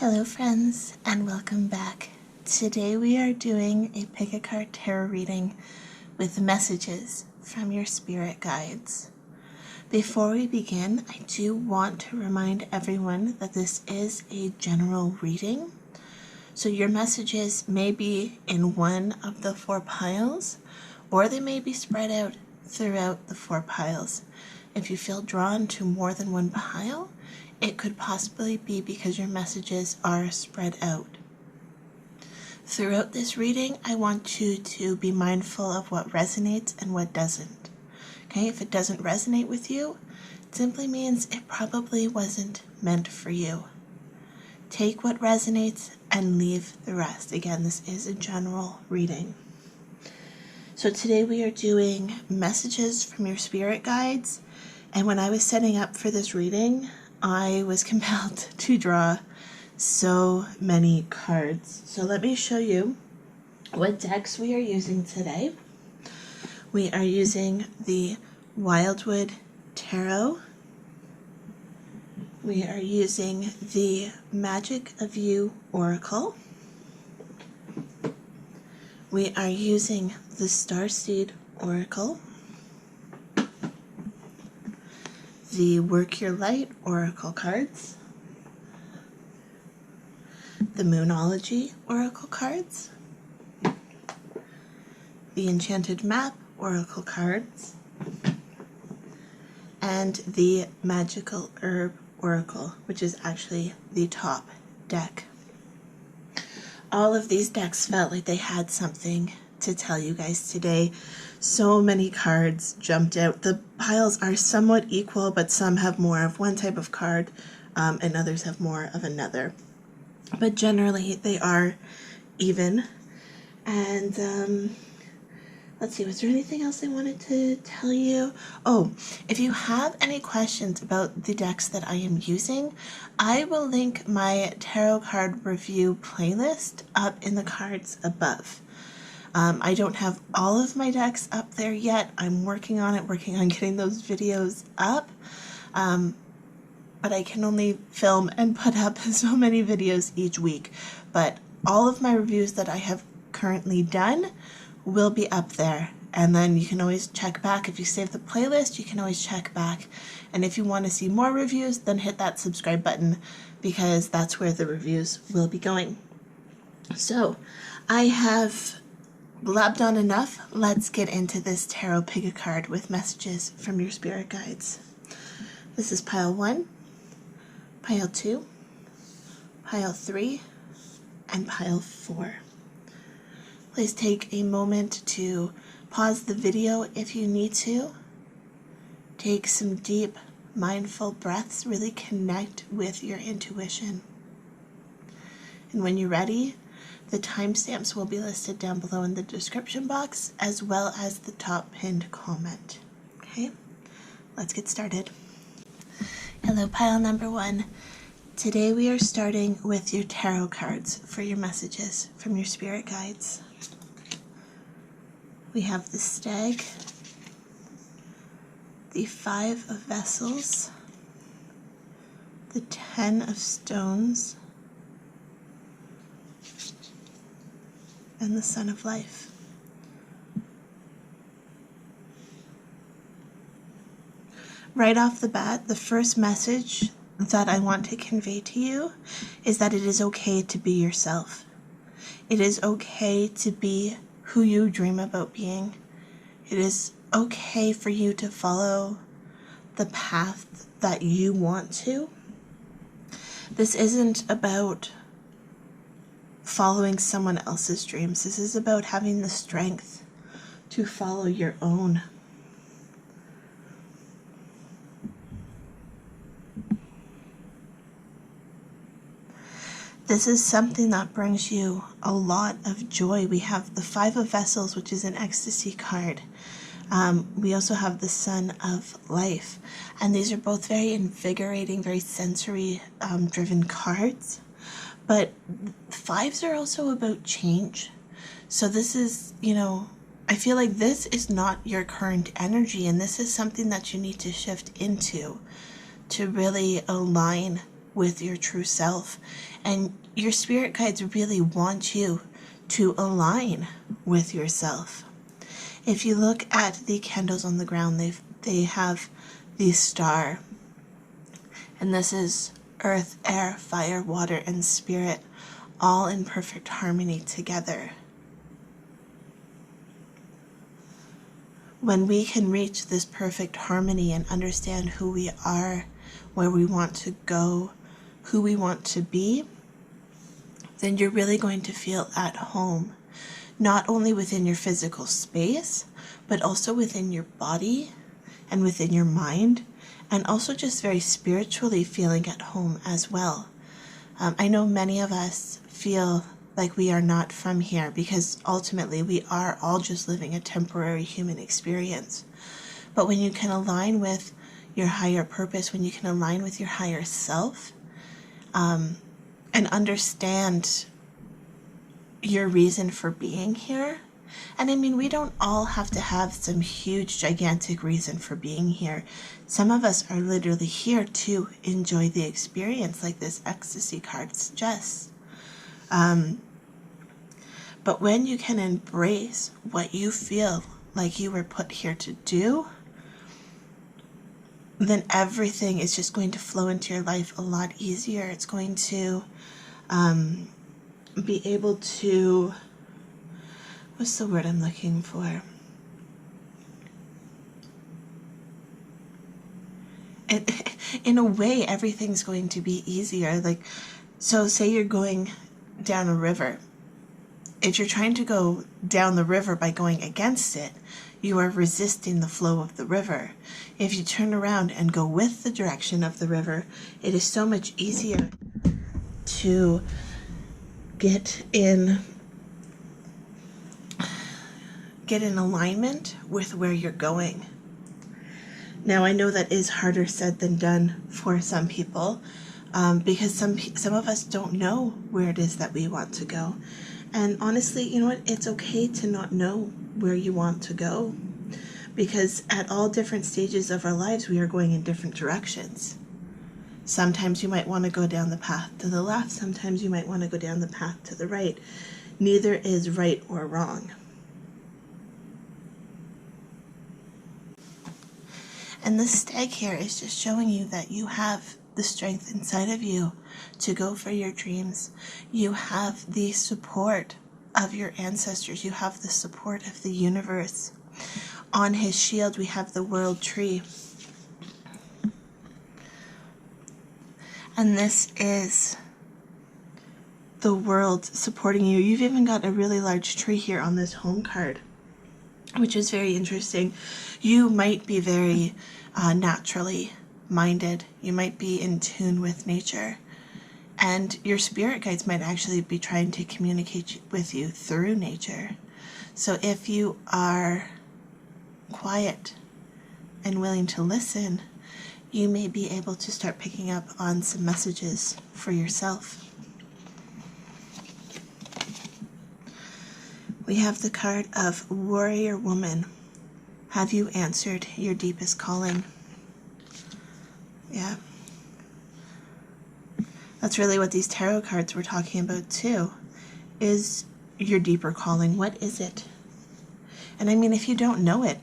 Hello friends, and welcome back. Today we are doing a pick a card tarot reading with messages from your spirit guides. Before we begin, I do want to remind everyone that this is a general reading. So your messages may be in one of the four piles, or they may be spread out throughout the four piles. If you feel drawn to more than one pile, it could possibly be because your messages are spread out. Throughout this reading, I want you to be mindful of what resonates and what doesn't. Okay, if it doesn't resonate with you, it simply means it probably wasn't meant for you. Take what resonates and leave the rest. Again, this is a general reading. So today we are doing messages from your spirit guides. And when I was setting up for this reading, I was compelled to draw so many cards. So let me show you what decks we are using today. We are using the Wildwood Tarot. We are using the Magick of You Oracle. We are using the Starseed Oracle, the Work Your Light Oracle cards, the Moonology Oracle cards, the Enchanted Map Oracle cards, and the Magickal Herb Oracle, which is actually the top deck. All of these decks felt like they had something to tell you guys today. So many cards jumped out. The piles are somewhat equal, but some have more of one type of card and others have more of another. But generally they are even. And let's see, was there anything else I wanted to tell you? Oh, if you have any questions about the decks that I am using, I will link my tarot card review playlist up in the cards above. I don't have all of my decks up there yet. I'm working on it, working on getting those videos up. But I can only film and put up so many videos each week. But all of my reviews that I have currently done will be up there. And then you can always check back. If you save the playlist, you can always check back. And if you want to see more reviews, then hit that subscribe button because that's where the reviews will be going. So I have blabbed on enough. Let's get into this tarot pick a card with messages from your spirit guides. This is pile 1, pile 2, pile 3, and pile 4. Please take a moment to pause the video if you need to. Take some deep, mindful breaths. Really connect with your intuition. And when you're ready, the timestamps will be listed down below in the description box, as well as the top pinned comment. Okay, let's get started. Hello, pile number 1. Today we are starting with your tarot cards for your messages from your spirit guides. We have the Stag, the 5 of Vessels, the 10 of Stones, and the Sun of Life. Right off the bat, the first message that I want to convey to you is that it is okay to be yourself. It is okay to be who you dream about being. It is okay for you to follow the path that you want to. This isn't about following someone else's dreams. This is about having the strength to follow your own. This is something that brings you a lot of joy. We have the 5 of Vessels, which is an ecstasy card. We also have the Sun of Life. And these are both very invigorating, very sensory driven cards. But 5s are also about change. So this is, I feel like this is not your current energy, and this is something that you need to shift into to really align with your true self. And your spirit guides really want you to align with yourself. If you look at the candles on the ground, they have the star. And this is earth, air, fire, water, and spirit, all in perfect harmony together. When we can reach this perfect harmony and understand who we are, where we want to go, who we want to be, then you're really going to feel at home, not only within your physical space, but also within your body and within your mind, and also just very spiritually feeling at home as well. I know many of us feel like we are not from here because ultimately we are all just living a temporary human experience. But when you can align with your higher purpose, when you can align with your higher self, and understand your reason for being here. And I mean, we don't all have to have some huge, gigantic reason for being here. Some of us are literally here to enjoy the experience, like this ecstasy card suggests. But when you can embrace what you feel like you were put here to do, then everything is just going to flow into your life a lot easier. It's going to be able to, what's the word I'm looking for? In a way, everything's going to be easier. Like, so say you're going down a river. If you're trying to go down the river by going against it, you are resisting the flow of the river. If you turn around and go with the direction of the river, it is so much easier to get in alignment with where you're going. Now, I know that is harder said than done for some people, because some of us don't know where it is that we want to go. And honestly, you know what? It's okay to not know where you want to go, because at all different stages of our lives, we are going in different directions. Sometimes you might want to go down the path to the left. Sometimes you might want to go down the path to the right. Neither is right or wrong. And this stag here is just showing you that you have the strength inside of you to go for your dreams. You have the support of your ancestors. You have the support of the universe. On his shield, we have the world tree. And this is the world supporting you. You've even got a really large tree here on this home card, which is very interesting. You might be very naturally minded. You might be in tune with nature. And your spirit guides might actually be trying to communicate with you through nature. So if you are quiet and willing to listen, you may be able to start picking up on some messages for yourself. We have the card of Warrior Woman. Have you answered your deepest calling? Yeah. That's really what these tarot cards were talking about too, is your deeper calling. What is it? And I mean, if you don't know it,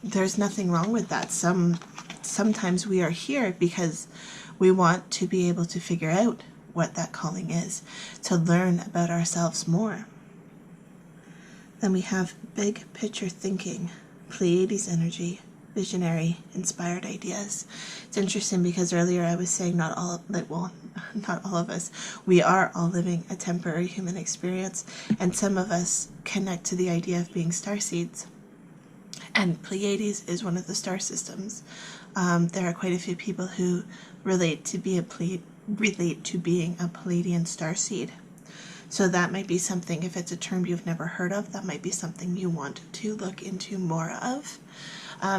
there's nothing wrong with that. Sometimes we are here because we want to be able to figure out what that calling is, to learn about ourselves more. Then we have big picture thinking, Pleiades energy, visionary, inspired ideas. It's interesting because earlier I was saying not all of us, we are all living a temporary human experience, and some of us connect to the idea of being starseeds. And Pleiades is one of the star systems. There are quite a few people who relate to being a Pleiadian starseed. So that might be something, if it's a term you've never heard of, that might be something you want to look into more of.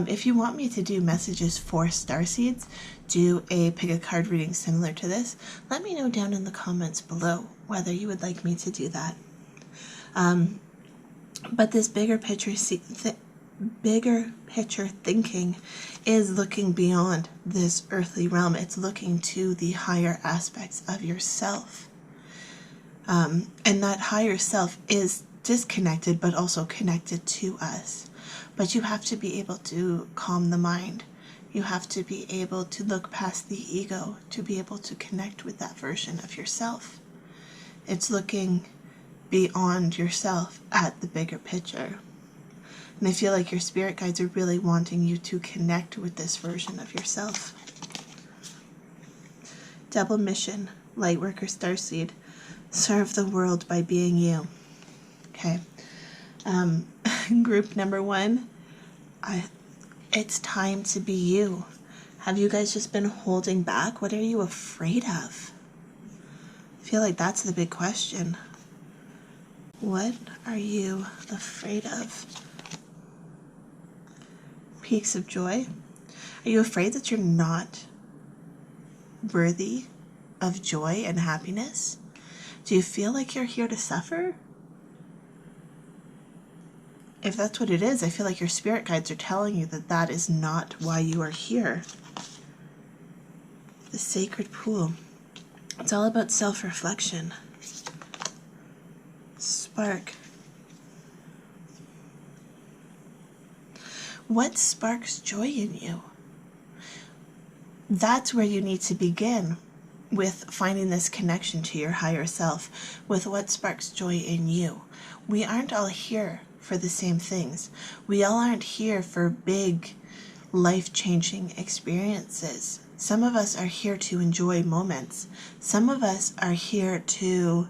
If you want me to do messages for starseeds, do a pick a card reading similar to this, let me know down in the comments below whether you would like me to do that. But this bigger picture bigger picture thinking is looking beyond this earthly realm. It's looking to the higher aspects of yourself. And that higher self is disconnected but also connected to us. But you have to be able to calm the mind. You have to be able to look past the ego to be able to connect with that version of yourself. It's looking beyond yourself at the bigger picture. And I feel like your spirit guides are really wanting you to connect with this version of yourself. Double mission, Lightworker Starseed. Serve the world by being you. Okay. Group number 1. It's time to be you. Have you guys just been holding back? What are you afraid of? I feel like that's the big question. What are you afraid of? Peaks of joy. Are you afraid that you're not worthy of joy and happiness? Do you feel like you're here to suffer? If that's what it is, I feel like your spirit guides are telling you that that is not why you are here. The sacred pool. It's all about self-reflection. Spark. What sparks joy in you? That's where you need to begin, with finding this connection to your higher self, with what sparks joy in you. We aren't all here for the same things. We all aren't here for big, life-changing experiences. Some of us are here to enjoy moments. Some of us are here to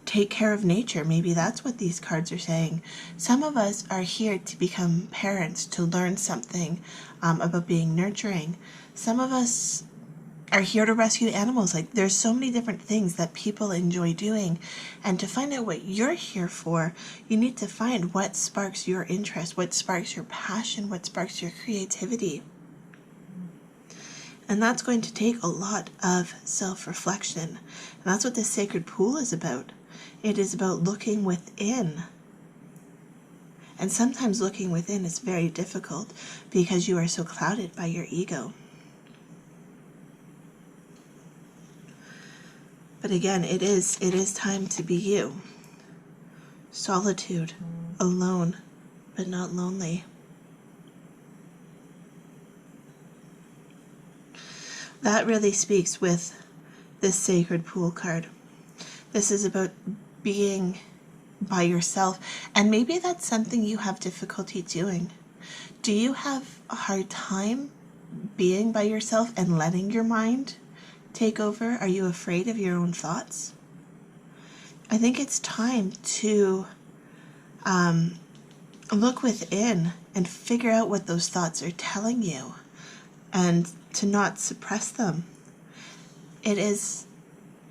take care of nature. Maybe that's what these cards are saying. Some of us are here to become parents, to learn something about being nurturing. Some of us are here to rescue animals. Like, there's so many different things that people enjoy doing, and to find out what you're here for, you need to find what sparks your interest, what sparks your passion, what sparks your creativity. And that's going to take a lot of self-reflection, and that's what this sacred pool is about. It is about looking within. And sometimes looking within is very difficult because you are so clouded by your ego. But again, it is time to be you. Solitude, alone, but not lonely. That really speaks with this sacred pool card. This is about being by yourself, and maybe that's something you have difficulty doing. Do you have a hard time being by yourself and letting your mind take over? Are you afraid of your own thoughts? I think it's time to look within and figure out what those thoughts are telling you, and to not suppress them. It is,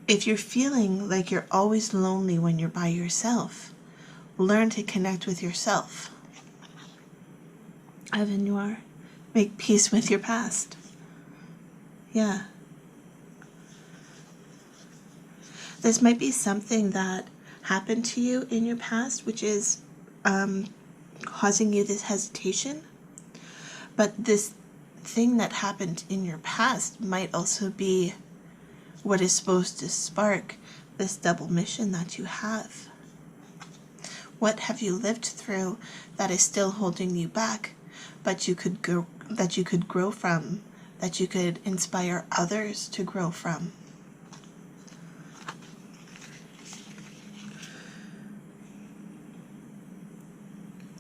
if you're feeling like you're always lonely when you're by yourself, learn to connect with yourself. Evan Noir, make peace with your past. Yeah. This might be something that happened to you in your past, which is causing you this hesitation. But this thing that happened in your past might also be what is supposed to spark this double mission that you have. What have you lived through that is still holding you back, but you could grow from, that you could inspire others to grow from?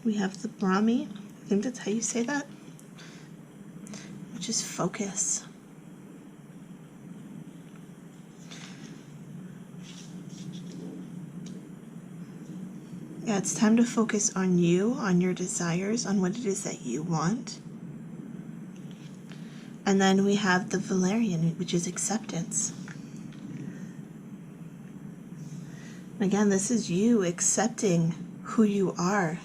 We have the Brahmi, I think that's how you say that, which is focus. Yeah, it's time to focus on you, on your desires, on what it is that you want. And then we have the Valerian, which is acceptance. Again, this is you accepting who you are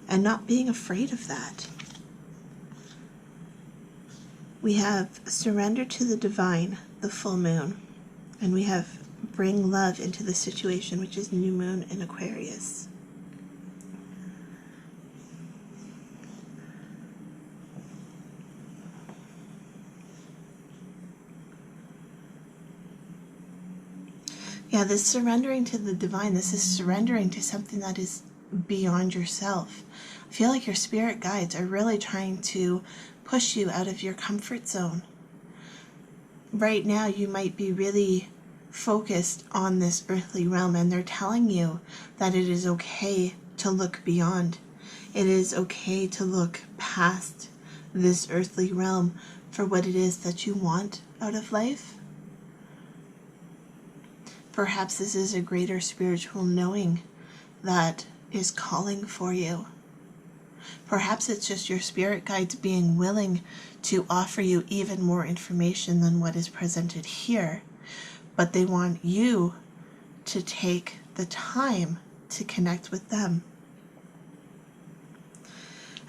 and not being afraid of that. We have surrender to the divine, the full moon, and we have bring love into the situation, which is new moon in Aquarius. Yeah, this surrendering to the divine, this is surrendering to something that is beyond yourself. I feel like your spirit guides are really trying to push you out of your comfort zone. Right now, you might be really focused on this earthly realm, and they're telling you that it is okay to look beyond. It is okay to look past this earthly realm for what it is that you want out of life. Perhaps this is a greater spiritual knowing that is calling for you. Perhaps it's just your spirit guides being willing to offer you even more information than what is presented here, but they want you to take the time to connect with them.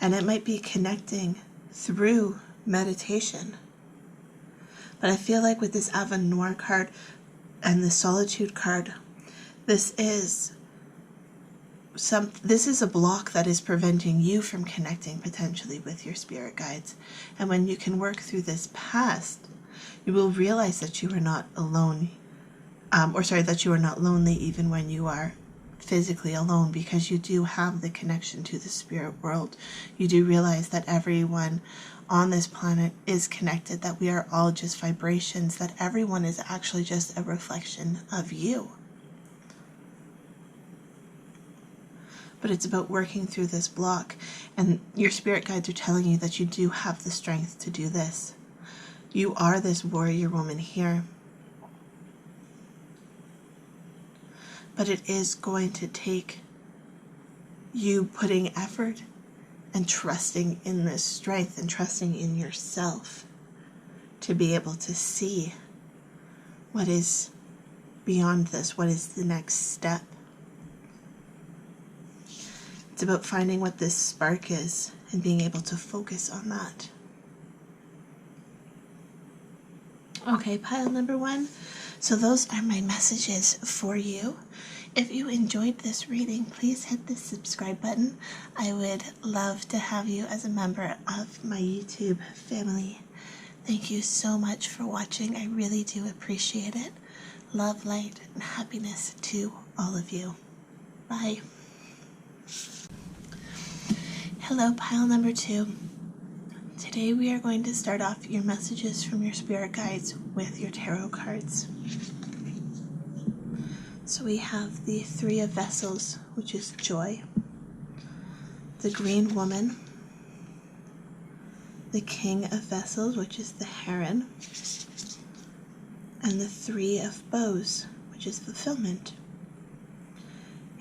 And it might be connecting through meditation. But I feel like with this Avenir card and the Solitude card, this is a block that is preventing you from connecting potentially with your spirit guides. And when you can work through this past, you will realize that you are not alone, that you are not lonely even when you are physically alone, because you do have the connection to the spirit world. You do realize that everyone on this planet is connected, that we are all just vibrations, that everyone is actually just a reflection of you. But it's about working through this block, and your spirit guides are telling you that you do have the strength to do this. You are this warrior woman here. But it is going to take you putting effort and trusting in this strength and trusting in yourself to be able to see what is beyond this, what is the next step. It's about finding what this spark is and being able to focus on that. Okay, pile number 1. So those are my messages for you. If you enjoyed this reading, please hit the subscribe button. I would love to have you as a member of my YouTube family. Thank you so much for watching. I really do appreciate it. Love, light, and happiness to all of you. Bye. Hello, pile number 2. Today we are going to start off your messages from your spirit guides with your tarot cards. So we have the 3 of Vessels, which is joy, the Green Woman, the King of Vessels, which is the Heron, and the 3 of Bows, which is fulfillment.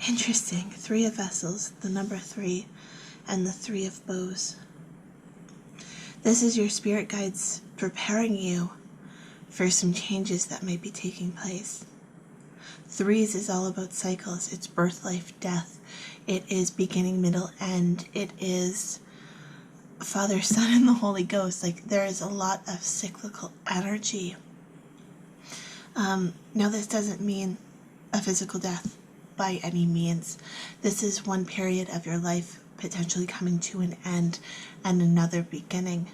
Interesting. 3 of Vessels, the number 3, and the 3 of Bows. This is your spirit guides preparing you for some changes that may be taking place. 3s is all about cycles. It's birth, life, death. It is beginning, middle, end. It is Father, Son, and the Holy Ghost. Like, there is a lot of cyclical energy. Now, this doesn't mean a physical death by any means. This is one period of your life potentially coming to an end and another beginning.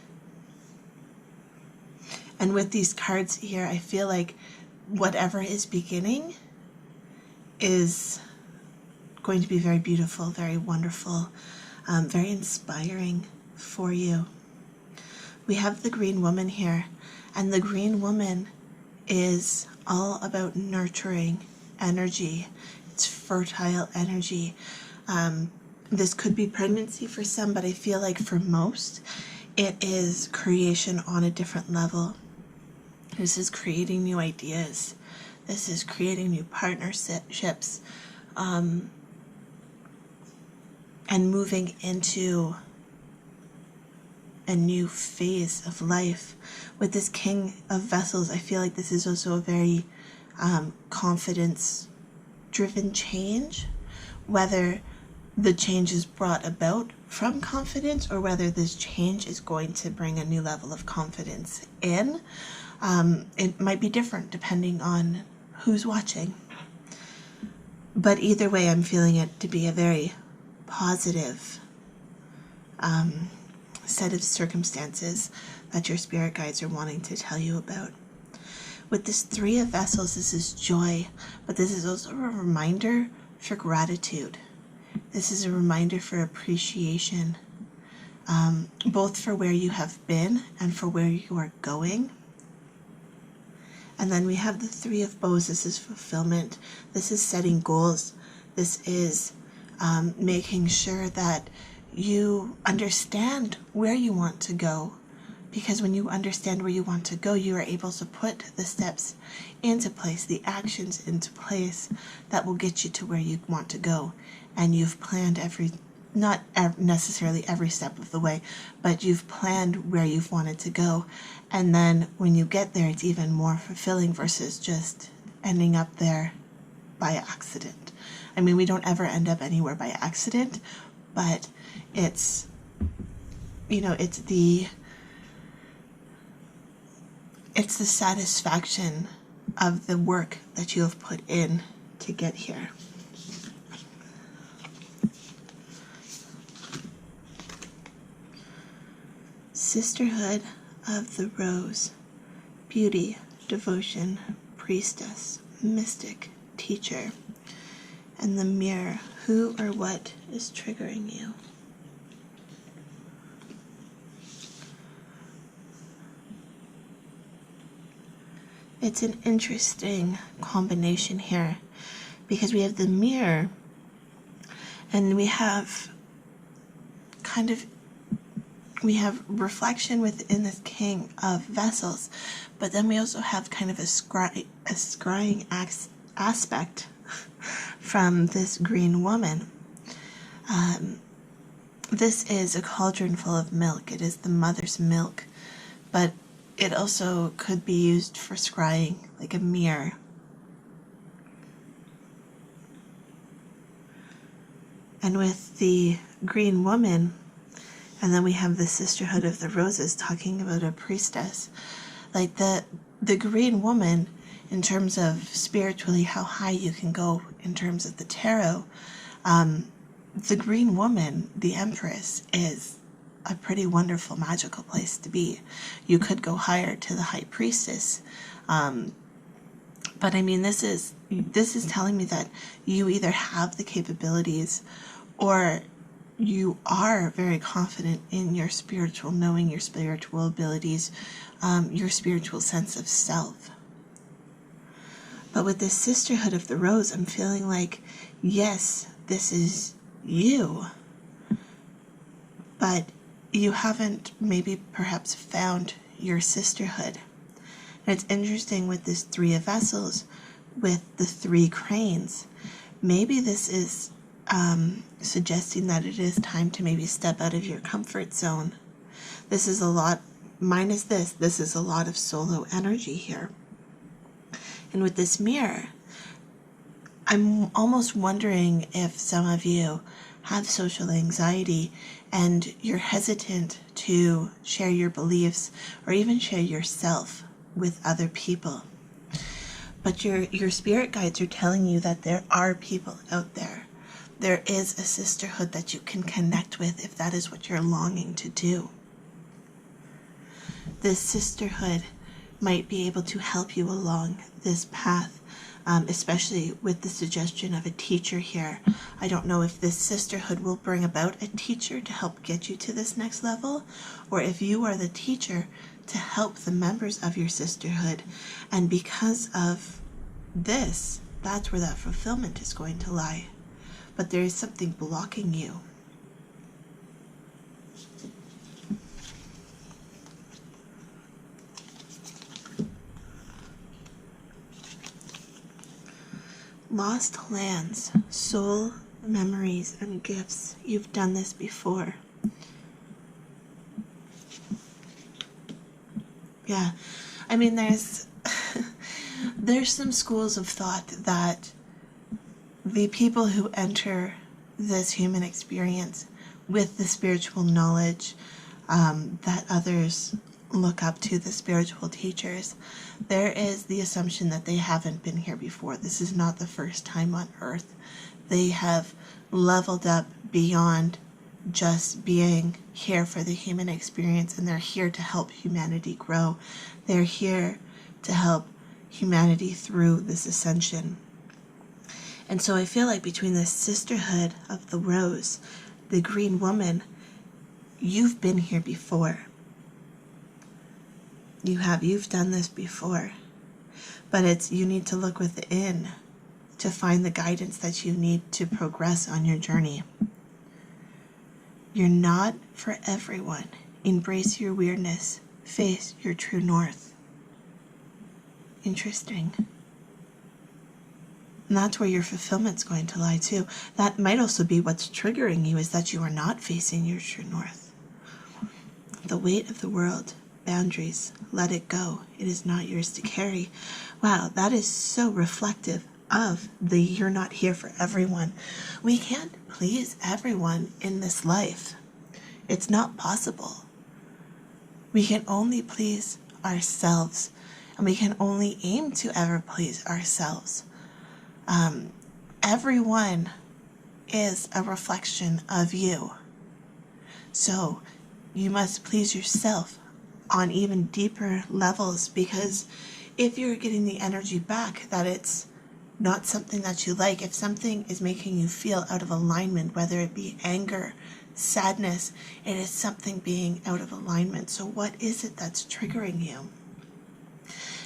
And with these cards here, I feel like whatever is beginning is going to be very beautiful, very wonderful, very inspiring for you. We have the Green Woman here, and the Green Woman is all about nurturing energy. It's fertile energy. This could be pregnancy for some, but I feel like for most, it is creation on a different level. This is creating new ideas. This is creating new partnerships, and moving into a new phase of life. With this King of Vessels, I feel like this is also a very confidence-driven change, whether the change is brought about from confidence or whether this change is going to bring a new level of confidence in. It might be different depending on who's watching. But either way, I'm feeling it to be a very positive set of circumstances that your spirit guides are wanting to tell you about. With this Three of Vessels, this is joy, but this is also a reminder for gratitude. This is a reminder for appreciation, both for where you have been and for where you are going. And then we have the Three of Bows. This is fulfillment. This is setting goals. This is making sure that you understand where you want to go. Because when you understand where you want to go, you are able to put the steps into place, the actions into place that will get you to where you want to go. And you've planned not necessarily every step of the way, but you've planned where you've wanted to go. And then when you get there, it's even more fulfilling versus just ending up there by accident. I mean, we don't ever end up anywhere by accident, but it's, it's the satisfaction of the work that you have put in to get here. Sisterhood of the Rose. Beauty, devotion, priestess, mystic, teacher. And the mirror. Who or what is triggering you? It's an interesting combination here because we have the mirror and we have reflection within this King of Vessels, but then we also have kind of a scrying aspect from this green woman. This is a cauldron full of milk. It is the mother's milk, but it also could be used for scrying, like a mirror. And with the green woman, and then we have the Sisterhood of the Roses talking about a priestess. Like the green woman, in terms of spiritually how high you can go in terms of the tarot, the green woman, the Empress, is a pretty wonderful magical place to be. You could go higher to the High Priestess, but I mean, this is telling me that you either have the capabilities or you are very confident in your spiritual knowing, your spiritual abilities, your spiritual sense of self. But with this Sisterhood of the Rose, I'm feeling like, yes, this is you, but you haven't maybe perhaps found your sisterhood. And it's interesting with this Three of Vessels, with the three cranes. Maybe this is suggesting that it is time to maybe step out of your comfort zone. This is a lot, minus this is a lot of solo energy here. And with this mirror, I'm almost wondering if some of you have social anxiety and you're hesitant to share your beliefs or even share yourself with other people. But your spirit guides are telling you that there are people out there. There is a sisterhood that you can connect with if that is what you're longing to do. This sisterhood might be able to help you along this path, especially with the suggestion of a teacher here. I don't know if this sisterhood will bring about a teacher to help get you to this next level, or if you are the teacher to help the members of your sisterhood. And because of this, that's where that fulfillment is going to lie. But there is something blocking you. Lost lands, soul, memories, and gifts. You've done this before. Yeah, I mean, there's some schools of thought that the people who enter this human experience with the spiritual knowledge that others look up to, the spiritual teachers, there is the assumption that they haven't been here before. This is not the first time on Earth. They have leveled up beyond just being here for the human experience, and they're here to help humanity grow. They're here to help humanity through this ascension. And so I feel like between the sisterhood of the rose, the green woman, you've been here before. You've done this before. But you need to look within to find the guidance that you need to progress on your journey. You're not for everyone. Embrace your weirdness. Face your true north. Interesting. And that's where your fulfillment's going to lie too. That might also be what's triggering you, is that you are not facing your true north. The weight of the world, boundaries, let it go. It is not yours to carry. Wow, that is so reflective of the you're not here for everyone. We can't please everyone in this life. It's not possible. We can only please ourselves, and we can only aim to ever please ourselves. Everyone is a reflection of you. So you must please yourself on even deeper levels, because if you're getting the energy back that it's not something that you like, if something is making you feel out of alignment, whether it be anger, sadness, it is something being out of alignment. So what is it that's triggering you?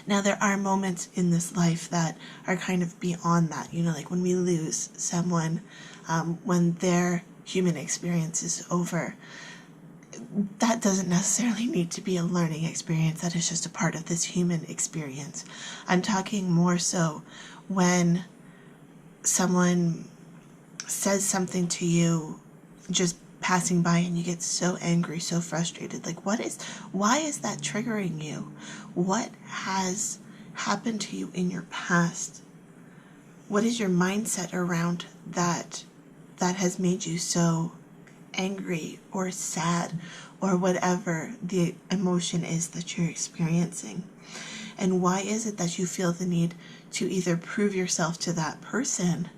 Now, there are moments in this life that are kind of beyond that, like when we lose someone, when their human experience is over. That doesn't necessarily need to be a learning experience. That is just a part of this human experience. I'm talking more so when someone says something to you just passing by and you get so angry, so frustrated. Like, why is that triggering you? What has happened to you in your past? What is your mindset around that has made you so angry or sad, or whatever the emotion is that you're experiencing? And why is it that you feel the need to either prove yourself to that person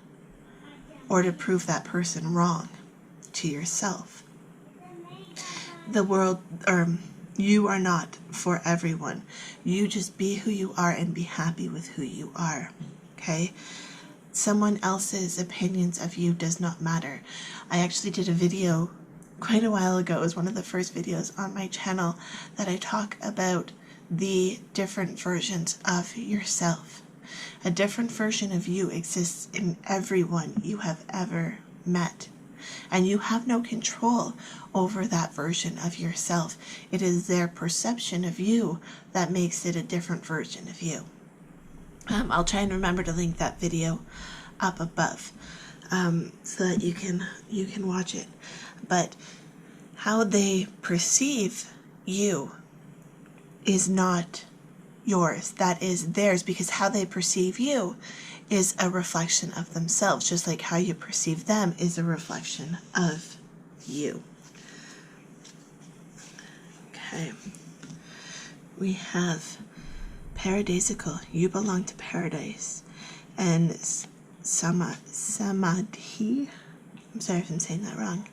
or to prove that person wrong to yourself? The world, you are not for everyone. You just be who you are and be happy with who you are. Okay? Someone else's opinions of you does not matter. I actually did a video quite a while ago. It was one of the first videos on my channel that I talk about the different versions of yourself. A different version of you exists in everyone you have ever met. And you have no control over that version of yourself. It is their perception of you that makes it a different version of you. I'll try and remember to link that video up above so that you can watch it. But how they perceive you is not yours. That is theirs, because how they perceive you is a reflection of themselves, just like how you perceive them is a reflection of you. Okay. We have paradisical. You belong to paradise. And samadhi. I'm sorry if I'm saying that wrong.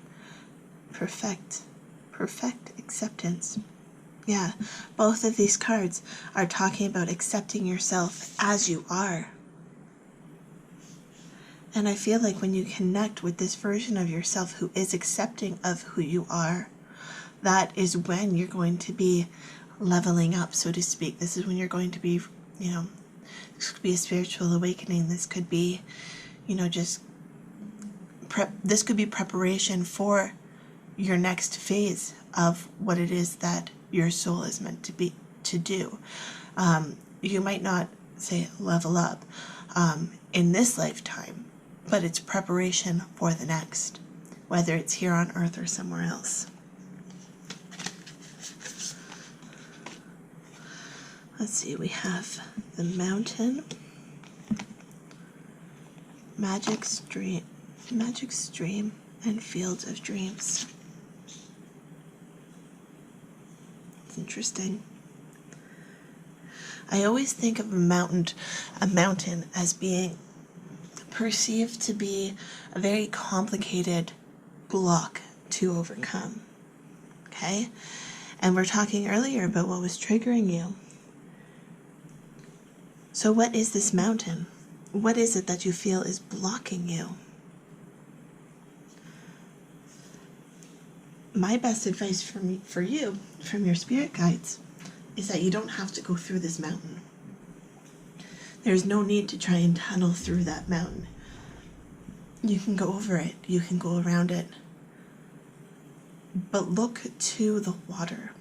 Perfect acceptance. Yeah, both of these cards are talking about accepting yourself as you are. And I feel like when you connect with this version of yourself who is accepting of who you are, that is when you're going to be leveling up, so to speak. This is when you're going to be, this could be a spiritual awakening. This could be, this could be preparation for your next phase of what it is that your soul is meant to do. You might not say level up in this lifetime, but it's preparation for the next, whether it's here on earth or somewhere else. Let's see, we have the mountain, magic stream, and fields of dreams. It's interesting. I always think of a mountain as being perceived to be a very complicated block to overcome. Okay? And we're talking earlier about what was triggering you. So what is this mountain? What is it that you feel is blocking you? My best advice for you, from your spirit guides, is that you don't have to go through this mountain. There's no need to try and tunnel through that mountain. You can go over it. You can go around it. But look to the water.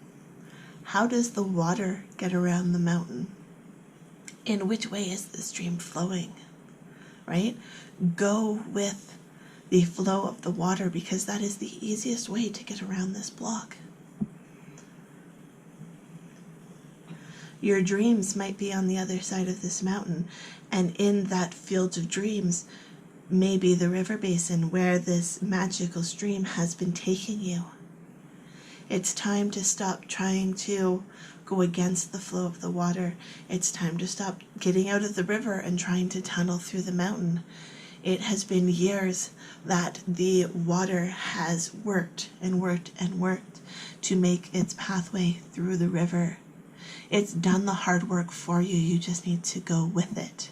How does the water get around the mountain? In which way is the stream flowing? Right? Go with the flow of the water, because that is the easiest way to get around this block. Your dreams might be on the other side of this mountain, and in that field of dreams may be the river basin where this magical stream has been taking you. It's time to stop trying to go against the flow of the water. It's time to stop getting out of the river and trying to tunnel through the mountain. It has been years that the water has worked and worked and worked to make its pathway through the river. It's done the hard work for you. You just need to go with it.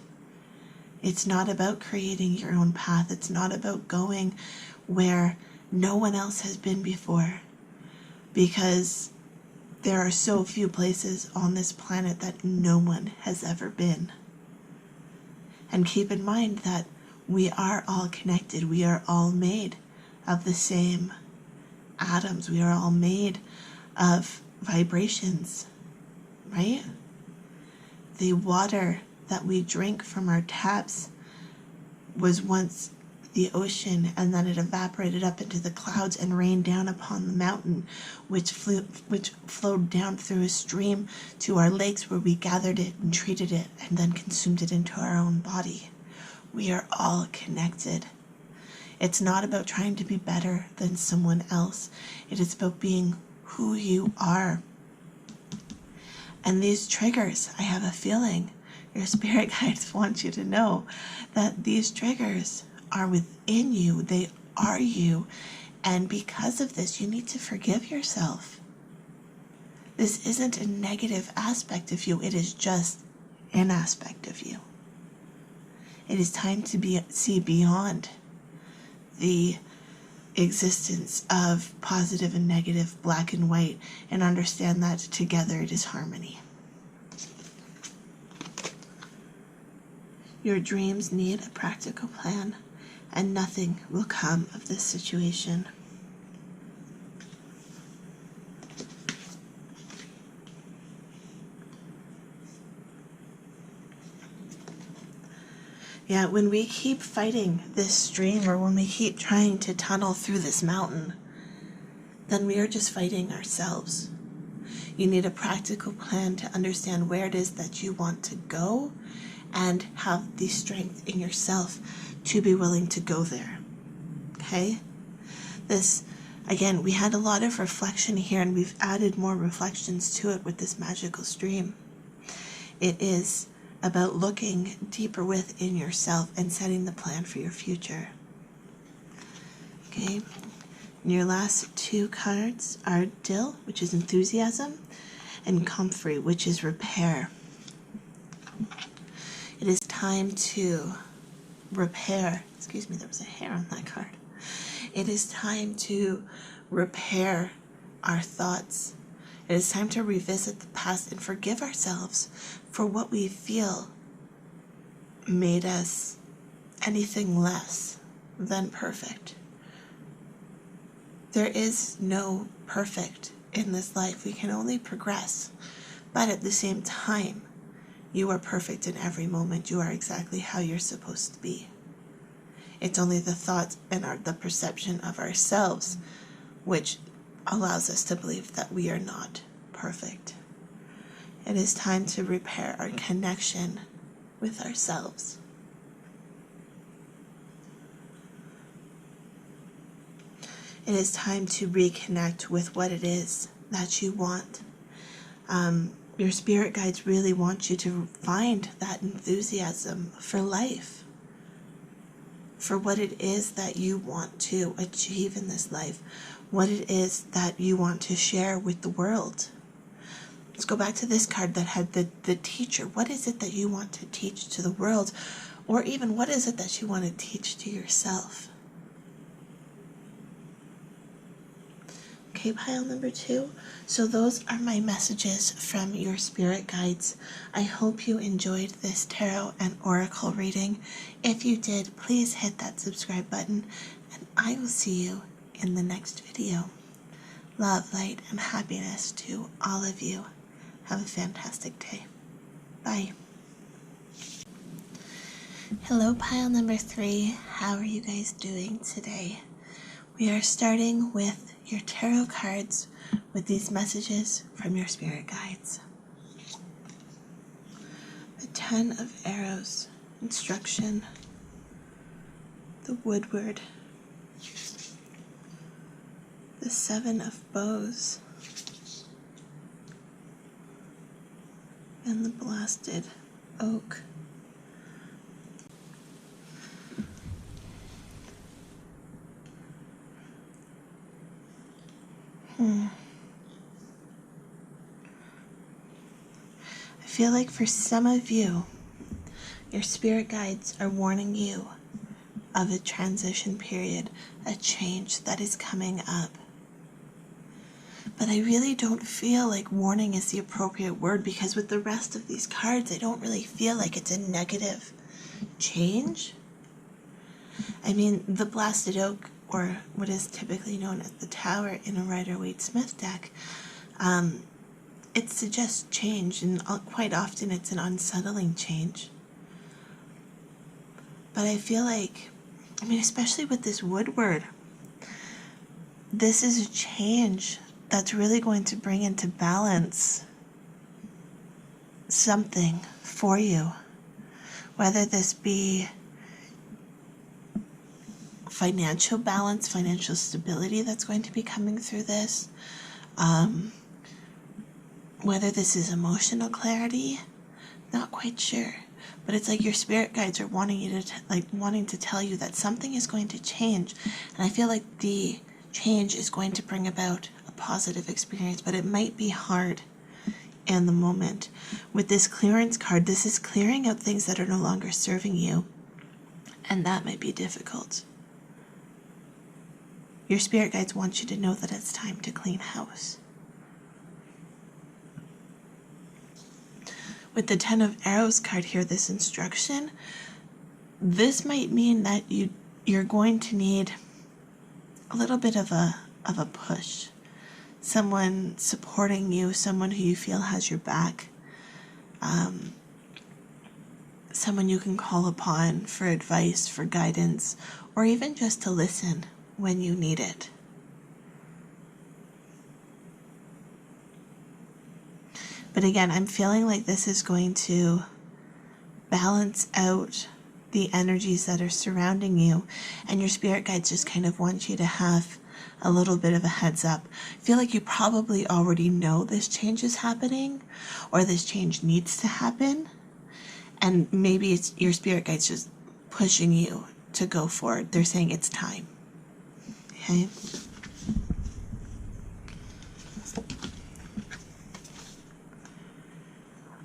It's not about creating your own path. It's not about going where no one else has been before, because there are so few places on this planet that no one has ever been. And keep in mind that we are all connected. We are all made of the same atoms. We are all made of vibrations, right? The water that we drink from our taps was once the ocean, and then it evaporated up into the clouds and rained down upon the mountain, which flowed down through a stream to our lakes, where we gathered it and treated it and then consumed it into our own body. We are all connected. It's not about trying to be better than someone else. It is about being who you are. And these triggers, I have a feeling your spirit guides want you to know that these triggers are within you. They are you. And because of this, you need to forgive yourself. This isn't a negative aspect of you. It is just an aspect of you. It is time to see beyond the existence of positive and negative, black and white, and understand that together it is harmony. Your dreams need a practical plan, and nothing will come of this situation. Yeah, when we keep fighting this stream, or when we keep trying to tunnel through this mountain, then we are just fighting ourselves. You need a practical plan to understand where it is that you want to go, and have the strength in yourself to be willing to go there. Okay? This, again, we had a lot of reflection here, and we've added more reflections to it with this magical stream. It is about looking deeper within yourself and setting the plan for your future. Okay? And your last two cards are Dill, which is enthusiasm, and Comfrey, which is repair. It is time to repair. Excuse me, there was a hair on that card. It is time to repair our thoughts. It is time to revisit the past and forgive ourselves for what we feel made us anything less than perfect. There is no perfect in this life. We can only progress. But at the same time, you are perfect in every moment. You are exactly how you're supposed to be. It's only the thoughts and the perception of ourselves which allows us to believe that we are not perfect. It is time to repair our connection with ourselves. It is time to reconnect with what it is that you want. Your spirit guides really want you to find that enthusiasm for life, for what it is that you want to achieve in this life, what it is that you want to share with the world. Let's go back to this card that had the teacher. What is it that you want to teach to the world? Or even what is it that you want to teach to yourself? Okay, pile number 2. So those are my messages from your spirit guides. I hope you enjoyed this tarot and oracle reading. If you did, please hit that subscribe button, and I will see you in the next video. Love, light, and happiness to all of you. Have a fantastic day. Bye. Hello, pile number 3. How are you guys doing today? We are starting with your tarot cards with these messages from your spirit guides. The 10 of Arrows, instruction, the Woodward, the 7 of Bows, and the Blasted Oak. I feel like for some of you, your spirit guides are warning you of a transition period, a change that is coming up. But I really don't feel like warning is the appropriate word, because with the rest of these cards, I don't really feel like it's a negative change. I mean, the Blasted Oak, or what is typically known as the Tower in a Rider-Waite-Smith deck, it suggests change, and quite often it's an unsettling change. But I feel like, I mean, especially with this Woodward, this is a change that's really going to bring into balance something for you. Whether this be financial balance, financial stability that's going to be coming through this, whether this is emotional clarity, not quite sure. But it's like your spirit guides are wanting you to wanting to tell you that something is going to change, and I feel like the change is going to bring about a positive experience, but it might be hard in the moment. With this clearance card, this is clearing out things that are no longer serving you, and that might be difficult. Your spirit guides want you to know that it's time to clean house. With the 10 of Arrows card here, this instruction, this might mean that you're going to need a little bit of a push. Someone supporting you, someone who you feel has your back, someone you can call upon for advice, for guidance, or even just to listen when you need it. But again, I'm feeling like this is going to balance out the energies that are surrounding you, and your spirit guides just kind of want you to have a little bit of a heads up. I feel like you probably already know this change is happening, or this change needs to happen, and maybe it's your spirit guides just pushing you to go forward. They're saying it's time. Okay?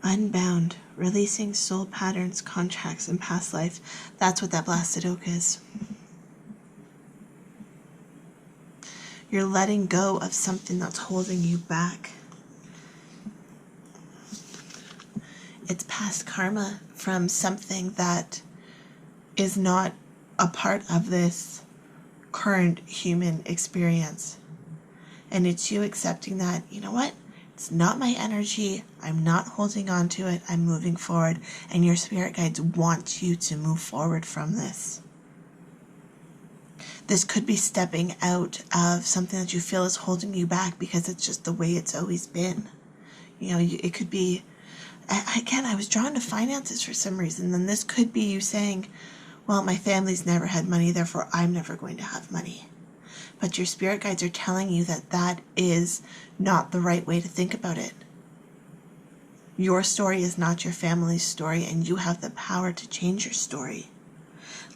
Unbound, releasing soul patterns, contracts, and past life. That's what that Blasted Oak is. You're letting go of something that's holding you back. It's past karma from something that is not a part of this current human experience. And it's you accepting that, you know what? It's not my energy. I'm not holding on to it. I'm moving forward. And your spirit guides want you to move forward from this. This could be stepping out of something that you feel is holding you back because it's just the way it's always been. You know, it could be, again, I was drawn to finances for some reason. Then this could be you saying, well, my family's never had money, therefore I'm never going to have money. But your spirit guides are telling you that that is not the right way to think about it. Your story is not your family's story, and you have the power to change your story.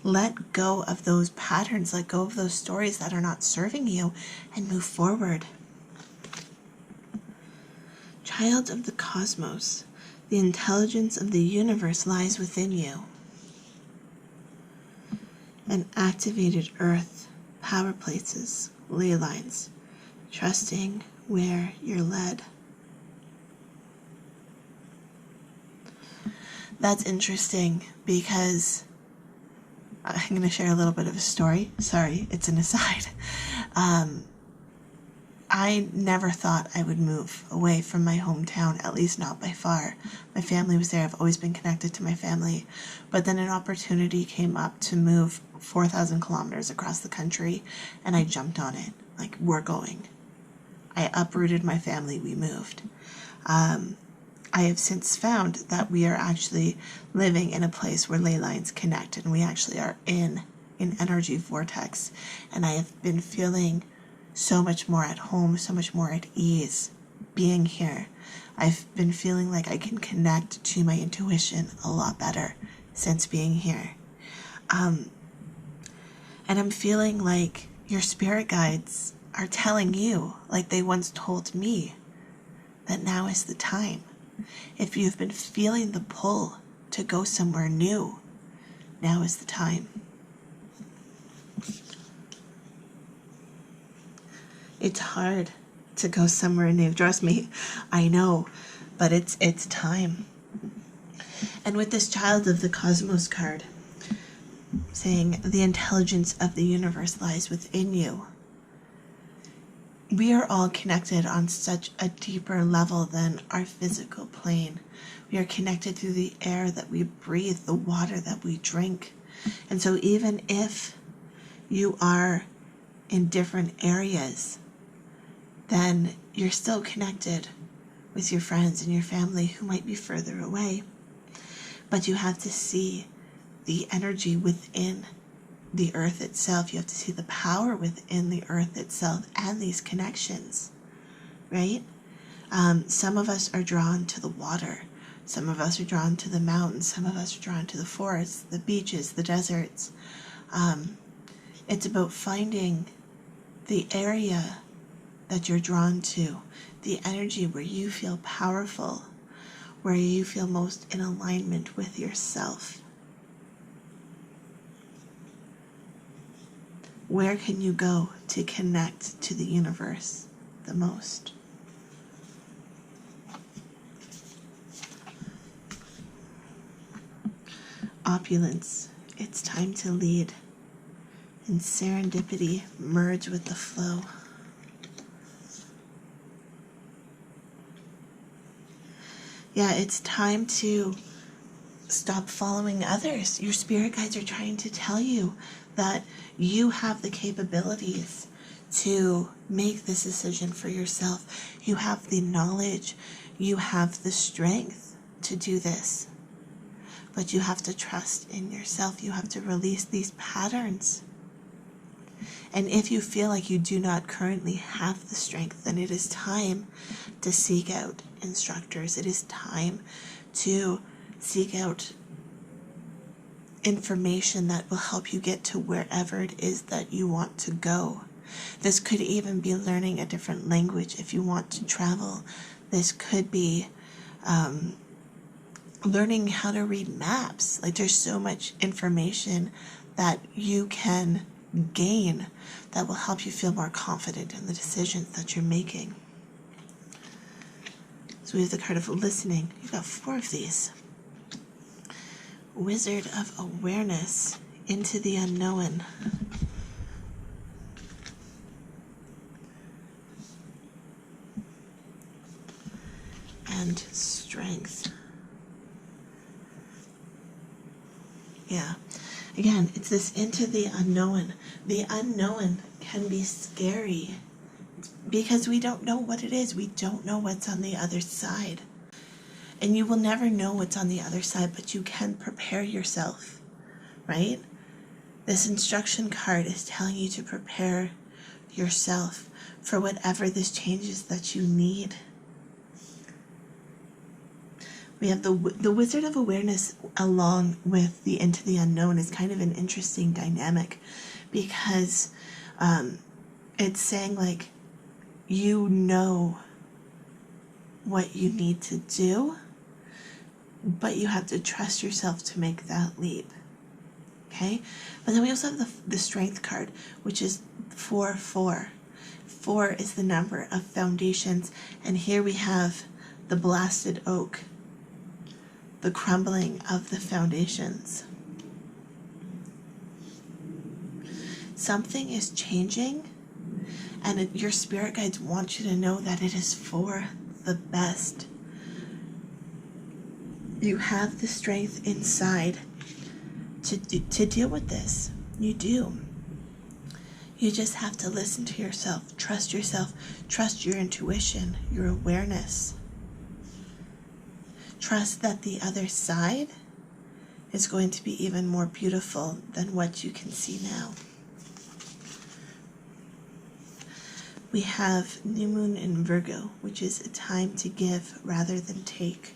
Let go of those patterns, let go of those stories that are not serving you, and move forward. Child of the cosmos, the intelligence of the universe lies within you. And activated earth, power places, ley lines, trusting where you're led. That's interesting because I'm going to share a little bit of a story. Sorry, it's an aside. I never thought I would move away from my hometown, at least not by far. My family was there. I've always been connected to my family. But then an opportunity came up to move 4,000 kilometers across the country, and I jumped on it. Like, we're going. I uprooted my family. We moved. I have since found that we are actually living in a place where ley lines connect, and we actually are in an energy vortex. And I have been feeling so much more at home, so much more at ease being here. I've been feeling like I can connect to my intuition a lot better since being here. And I'm feeling like your spirit guides are telling you, like they once told me, that now is the time. If you've been feeling the pull to go somewhere new, now is the time. It's hard to go somewhere new. Trust me, I know, but it's time. And with this Child of the Cosmos card, saying the intelligence of the universe lies within you, we are all connected on such a deeper level than our physical plane. We are connected through the air that we breathe, the water that we drink. And so even if you are in different areas, then you're still connected with your friends and your family who might be further away. But you have to see the energy within the earth itself. You have to see the power within the earth itself and these connections, right? Some of us are drawn to the water. Some of us are drawn to the mountains. Some of us are drawn to the forests, the beaches, the deserts. It's about finding the area that you're drawn to, the energy where you feel powerful, where you feel most in alignment with yourself. Where can you go to connect to the universe the most? Opulence, it's time to lead. And serendipity, merge with the flow. Yeah, it's time to stop following others. Your spirit guides are trying to tell you that you have the capabilities to make this decision for yourself. You have the knowledge, you have the strength to do this. But you have to trust in yourself. You have to release these patterns. And if you feel like you do not currently have the strength, then it is time to seek out instructors. It is time to seek out information that will help you get to wherever it is that you want to go. This could even be learning a different language if you want to travel. This could be learning how to read maps. Like, there's so much information that you can gain that will help you feel more confident in the decisions that you're making. So we have the card of listening. You've got 4 of these. Wizard of Awareness, into the unknown. And strength. Yeah. Again, it's this into the unknown. The unknown can be scary because we don't know what it is. We don't know what's on the other side. And you will never know what's on the other side, but you can prepare yourself, right? This instruction card is telling you to prepare yourself for whatever this changes that you need. We have the Wizard of Awareness along with the Into the Unknown is kind of an interesting dynamic because it's saying, like, you know what you need to do, but you have to trust yourself to make that leap. Okay? But then we also have the Strength card, which is 4-4. 4 is the number of foundations, and here we have the blasted oak, the crumbling of the foundations. Something is changing, and your spirit guides want you to know that it is for the best. You have the strength inside to deal with this. You do. You just have to listen to yourself, trust your intuition, your awareness. Trust that the other side is going to be even more beautiful than what you can see now. We have New Moon in Virgo, which is a time to give rather than take.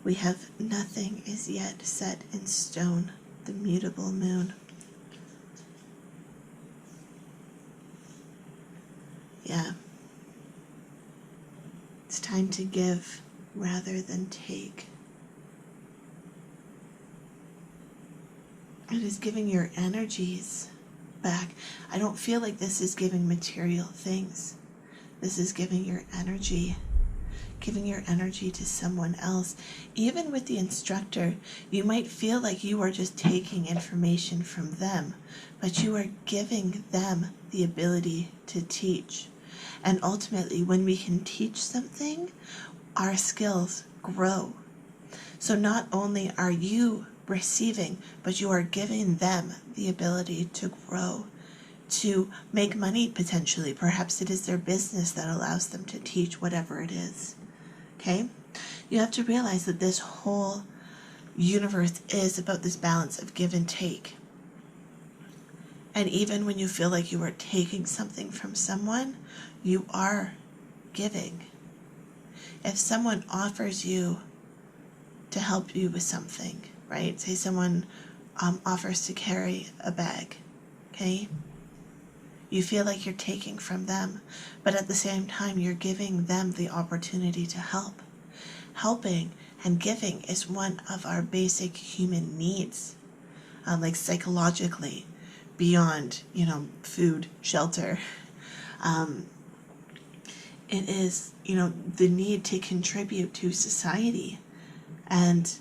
We have Nothing is Yet Set in Stone, the mutable moon. Yeah. It's time to give rather than take. It is giving your energies back. I don't feel like this is giving material things. This is giving your energy to someone else. Even with the instructor, you might feel like you are just taking information from them, but you are giving them the ability to teach. And ultimately, when we can teach something, our skills grow. So not only are you receiving, but you are giving them the ability to grow, to make money potentially. Perhaps it is their business that allows them to teach whatever it is. Okay? You have to realize that this whole universe is about this balance of give and take. And even when you feel like you are taking something from someone, you are giving. If someone offers you to help you with something, right? Say someone offers to carry a bag, okay? You feel like you're taking from them, but at the same time, you're giving them the opportunity to help. Helping and giving is one of our basic human needs, like psychologically, beyond, food, shelter. It is, the need to contribute to society. And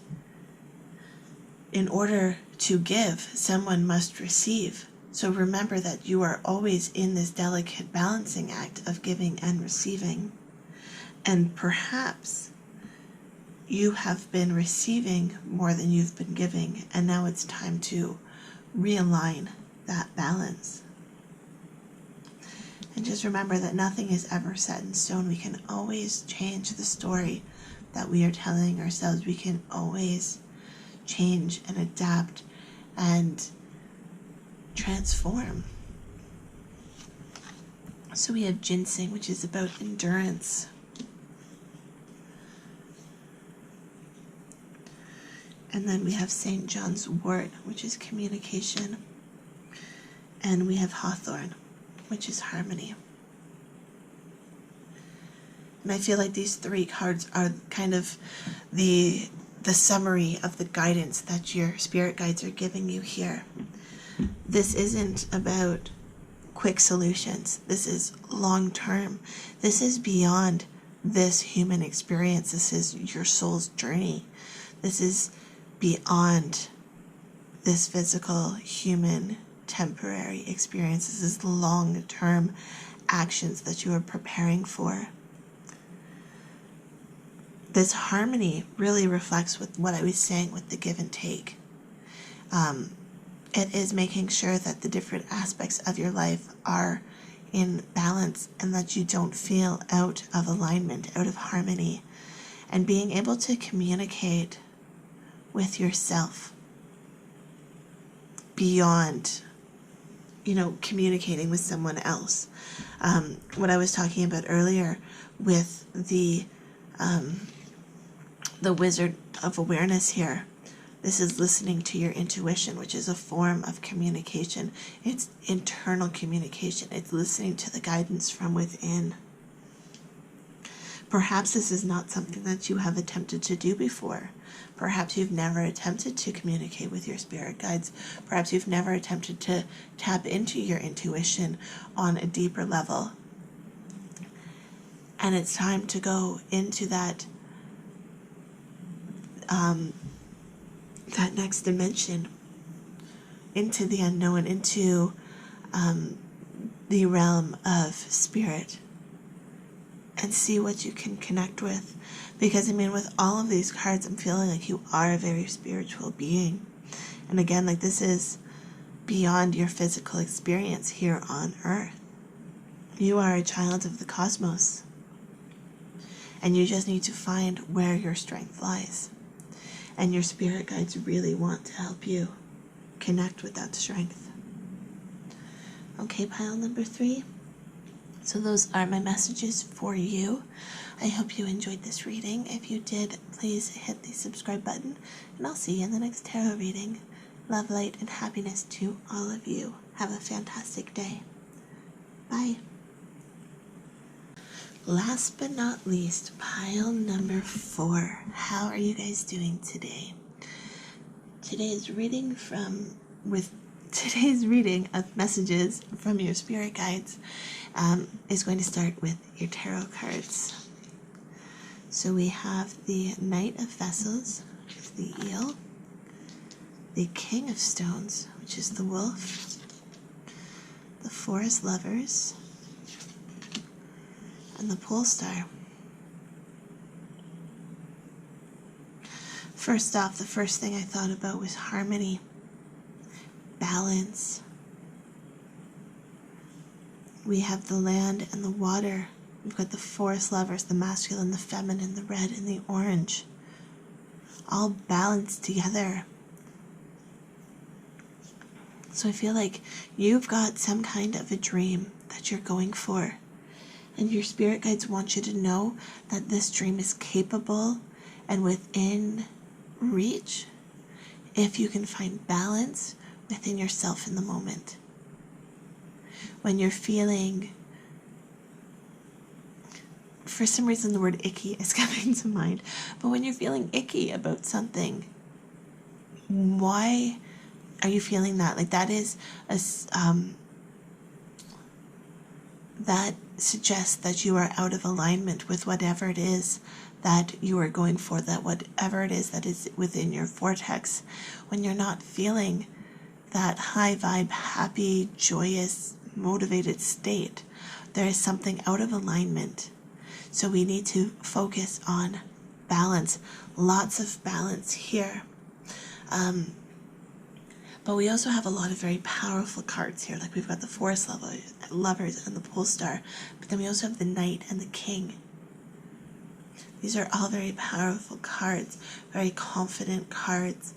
in order to give, someone must receive. So remember that you are always in this delicate balancing act of giving and receiving. And perhaps you have been receiving more than you've been giving, and now it's time to realign that balance. And just remember that nothing is ever set in stone. We can always change the story that we are telling ourselves. We can always change and adapt and transform. So we have Ginseng, which is about endurance. And then we have St. John's wort, which is communication. And we have Hawthorn, which is harmony. And I feel like these three cards are kind of the summary of the guidance that your spirit guides are giving you here. This isn't about quick solutions. This is long term. This is beyond this human experience. This is your soul's journey. This is beyond this physical, human, temporary experience. This is long-term actions that you are preparing for. This harmony really reflects with what I was saying with the give and take. It is making sure that the different aspects of your life are in balance and that you don't feel out of alignment, out of harmony, and being able to communicate with yourself beyond, communicating with someone else. What I was talking about earlier with the Wizard of Awareness here, This is listening to your intuition, which is a form of communication. It's internal communication. It's listening to the guidance from within. Perhaps this is not something that you have attempted to do before. Perhaps you've never attempted to communicate with your spirit guides. Perhaps you've never attempted to tap into your intuition on a deeper level. And it's time to go into that that next dimension, into the unknown, into the realm of spirit, and see what you can connect with. Because I mean, with all of these cards, I'm feeling like you are a very spiritual being. And again, like, this is beyond your physical experience here on Earth. You are a child of the cosmos. And you just need to find where your strength lies. And your spirit guides really want to help you connect with that strength. Okay, pile number 3. So those are my messages for you. I hope you enjoyed this reading. If you did, please hit the subscribe button. And I'll see you in the next tarot reading. Love, light, and happiness to all of you. Have a fantastic day. Bye. Last but not least, pile number 4. How are you guys doing today? Today's reading of messages from your spirit guides is going to start with your tarot cards. So we have the Knight of Vessels, which is the eel, the King of Stones, which is the wolf, the Forest Lovers, and the Pole Star. First off, the first thing I thought about was harmony, balance. We have the land and the water. We've got the Forest Lovers, the masculine, the feminine, the red, and the orange, all balanced together. So I feel like you've got some kind of a dream that you're going for. And your spirit guides want you to know that this dream is capable and within reach if you can find balance within yourself in the moment. When you're feeling, for some reason the word icky is coming to mind, but when you're feeling icky about something, why are you feeling that? Like, that is that suggests that you are out of alignment with whatever it is that you are going for, that whatever it is that is within your vortex. When you're not feeling that high vibe, happy, joyous, motivated state, there is something out of alignment. So we need to focus on balance. Lots of balance here. But we also have a lot of very powerful cards here. Like, we've got the Forest Lovers and the Pole Star. But then we also have the Knight and the King. These are all very powerful cards. Very confident cards.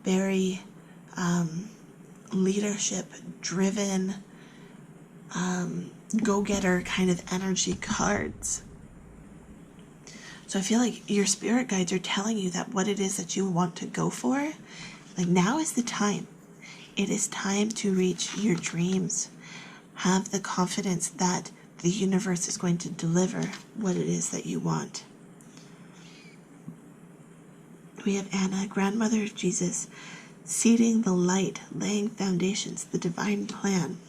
Very leadership-driven, go-getter kind of energy cards. So I feel like your spirit guides are telling you that what it is that you want to go for, like, now is the time. It is time to reach your dreams. Have the confidence that the universe is going to deliver what it is that you want. We have Anna, grandmother of Jesus, seeding the light, laying foundations, the divine plan.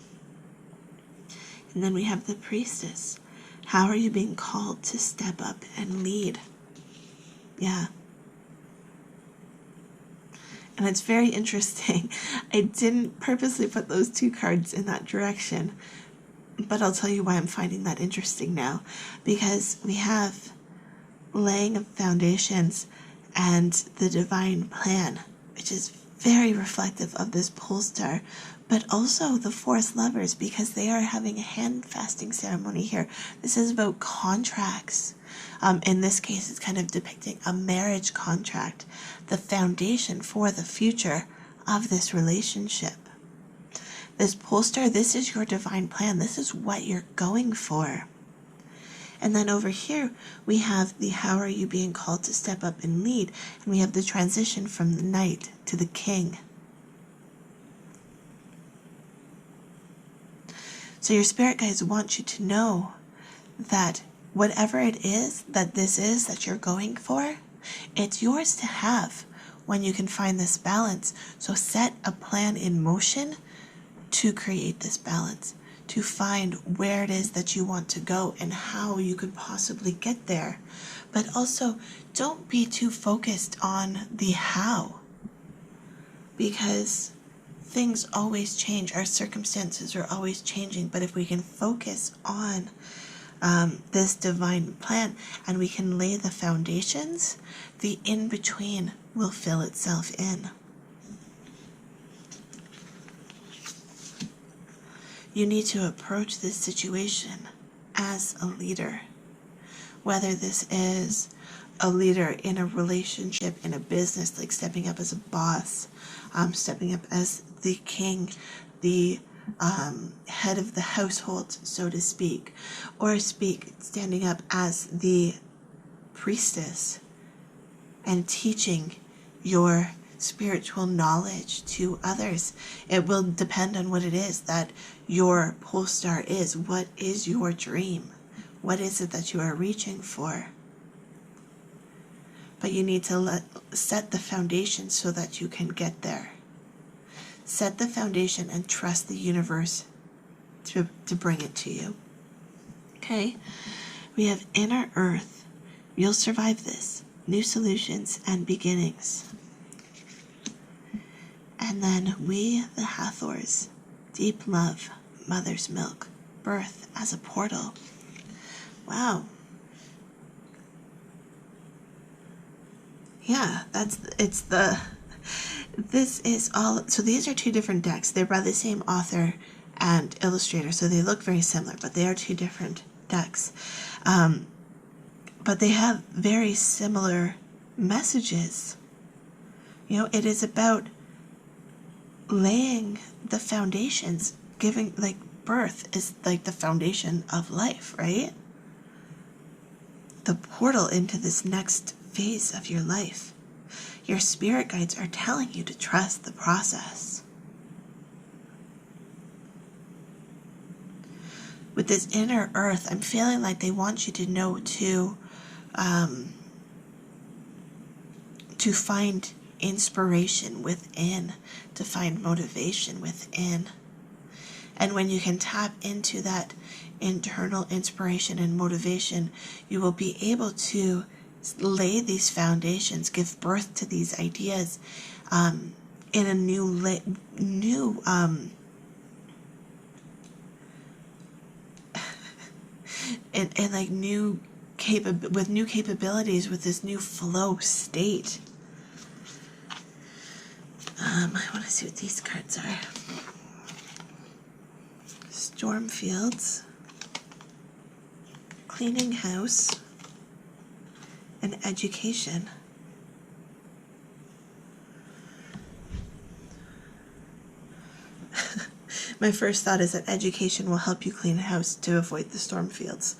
And then we have the priestess. How are you being called to step up and lead? Yeah. And it's very interesting. I didn't purposely put those two cards in that direction, but I'll tell you why I'm finding that interesting now. Because we have laying of foundations and the divine plan, which is very reflective of this pole star, but also the Forest Lovers, because they are having a hand fasting ceremony here. This is about contracts. In this case, it's kind of depicting a marriage contract, the foundation for the future of this relationship. This pole star, this is your divine plan. This is what you're going for. And then over here, we have the how are you being called to step up and lead. And we have the transition from the knight to the king. So your spirit guides want you to know that whatever it is that this is that you're going for, it's yours to have when you can find this balance. So set a plan in motion to create this balance, to find where it is that you want to go and how you could possibly get there. But also, don't be too focused on the how, because things always change. Our circumstances are always changing. But if we can focus on this divine plan and we can lay the foundations, the in-between will fill itself in. You need to approach this situation as a leader, whether this is a leader in a relationship, in a business, like stepping up as a boss, stepping up as the king, the head of the household, so to speak, or standing up as the priestess and teaching your spiritual knowledge to others. It will depend on what it is that your pole star is. What is your dream? What is it that you are reaching for? But you need to set the foundation so that you can get there. Set the foundation and trust the universe to bring it to you. Okay? We have inner earth. You'll survive this. New solutions and beginnings. And then we, the Hathors, deep love, mother's milk, birth as a portal. Wow. Yeah, this is all, so these are two different decks. They're by the same author and illustrator, so they look very similar, but they are two different decks. But they have very similar messages. You know, it is about laying the foundations, giving, like, birth is like the foundation of life, right? The portal into this next phase of your life. Your spirit guides are telling you to trust the process. With this inner earth, I'm feeling like they want you to know to find inspiration within, to find motivation within. And when you can tap into that internal inspiration and motivation, you will be able to lay these foundations, give birth to these ideas in a with new capabilities, with this new flow state. I want to see what these cards are. Storm fields, cleaning house, and education. My first thought is that education will help you clean a house to avoid the storm fields.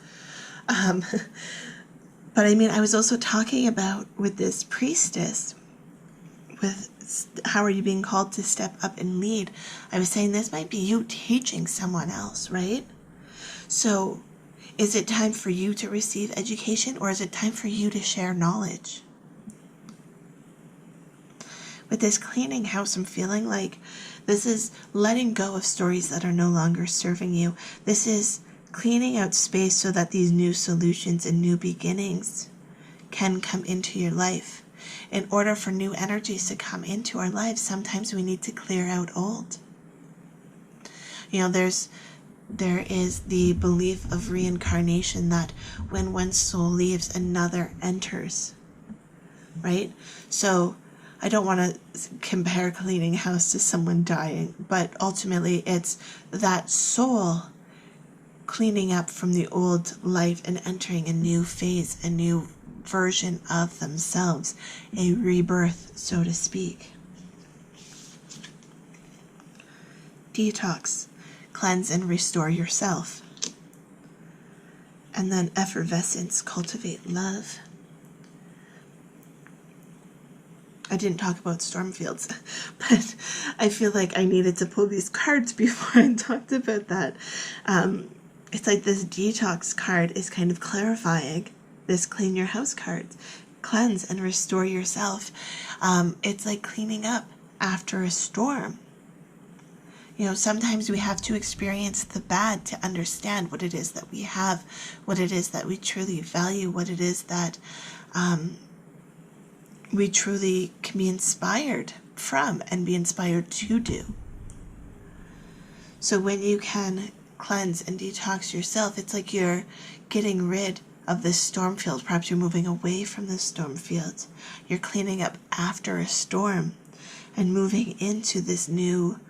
But I mean, I was also talking about with this priestess, with how are you being called to step up and lead? I was saying this might be you teaching someone else, right? So is it time for you to receive education, or is it time for you to share knowledge? With this cleaning house, I'm feeling like this is letting go of stories that are no longer serving you. This is cleaning out space so that these new solutions and new beginnings can come into your life. In order for new energies to come into our lives, sometimes we need to clear out old. You know, there is the belief of reincarnation, that when one soul leaves, another enters, right? So I don't want to compare cleaning house to someone dying, but ultimately it's that soul cleaning up from the old life and entering a new phase, a new version of themselves, a rebirth, so to speak. Detox, cleanse and restore yourself. And then effervescence, cultivate love. I didn't talk about storm fields, but I feel like I needed to pull these cards before I talked about that. It's like this detox card is kind of clarifying this clean your house card. Cleanse and restore yourself. It's like cleaning up after a storm. You know, sometimes we have to experience the bad to understand what it is that we have, what it is that we truly value, what it is that we truly can be inspired from and be inspired to do. So when you can cleanse and detox yourself, it's like you're getting rid of this storm field. Perhaps you're moving away from the storm field. You're cleaning up after a storm and moving into this new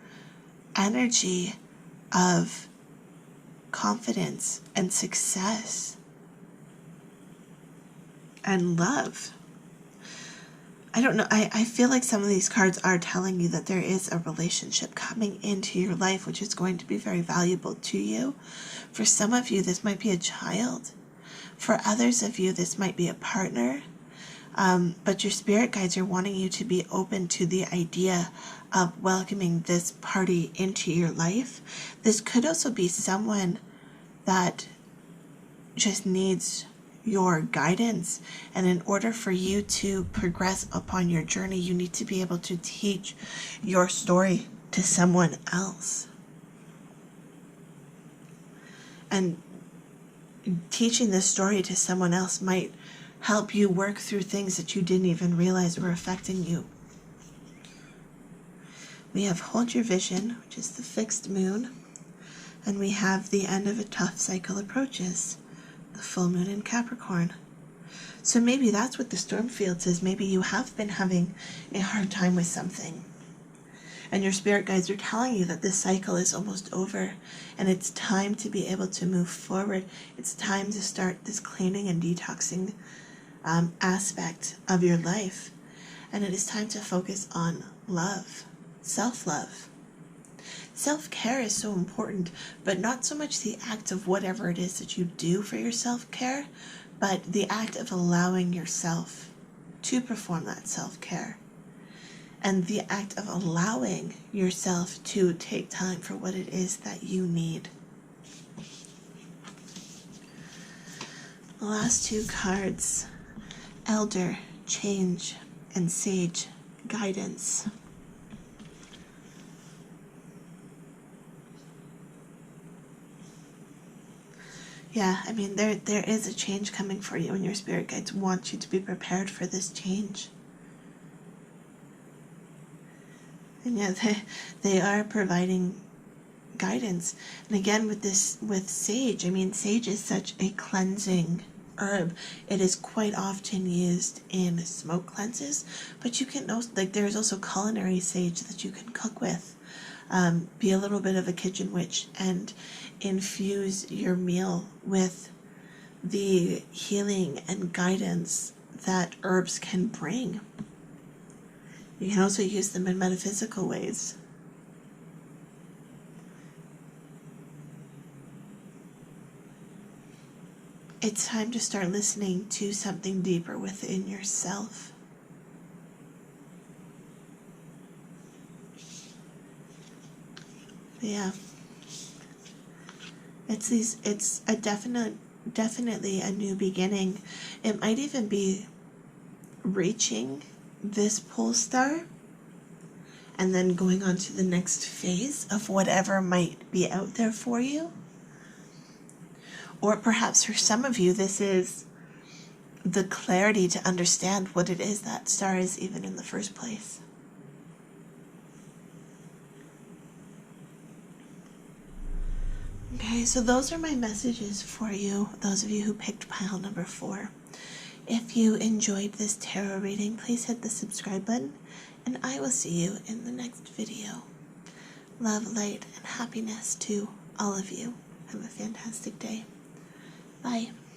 energy of confidence and success and love. I don't know, I feel like some of these cards are telling you that there is a relationship coming into your life which is going to be very valuable to you. For some of you, this might be a child. For others of you, this might be a partner. But your spirit guides are wanting you to be open to the idea of welcoming this party into your life. This could also be someone that just needs your guidance, and in order for you to progress upon your journey, you need to be able to teach your story to someone else. And teaching this story to someone else might help you work through things that you didn't even realize were affecting you. We have Hold Your Vision, which is the fixed moon, and we have the end of a tough cycle approaches, the full moon in Capricorn. So maybe that's what the storm field says. Maybe you have been having a hard time with something, and your spirit guides are telling you that this cycle is almost over and it's time to be able to move forward. It's time to start this cleaning and detoxing aspect of your life, and it is time to focus on love, self-love. Self-care is so important, but not so much the act of whatever it is that you do for your self-care, but the act of allowing yourself to perform that self-care, and the act of allowing yourself to take time for what it is that you need. The last two cards, Elder, Change, and Sage, Guidance. Yeah, I mean, there is a change coming for you, and your spirit guides want you to be prepared for this change. And yeah, they are providing guidance. And again, with sage, I mean, sage is such a cleansing herb. It is quite often used in smoke cleanses, but you can also, like, there's also culinary sage that you can cook with. Be a little bit of a kitchen witch and infuse your meal with the healing and guidance that herbs can bring. You can also use them in metaphysical ways. It's time to start listening to something deeper within yourself. Yeah. It's a definitely a new beginning. It might even be reaching this pole star and then going on to the next phase of whatever might be out there for you. Or perhaps for some of you, this is the clarity to understand what it is that star is even in the first place. Okay, so those are my messages for you, those of you who picked pile number 4. If you enjoyed this tarot reading, please hit the subscribe button, and I will see you in the next video. Love, light, and happiness to all of you. Have a fantastic day. Bye.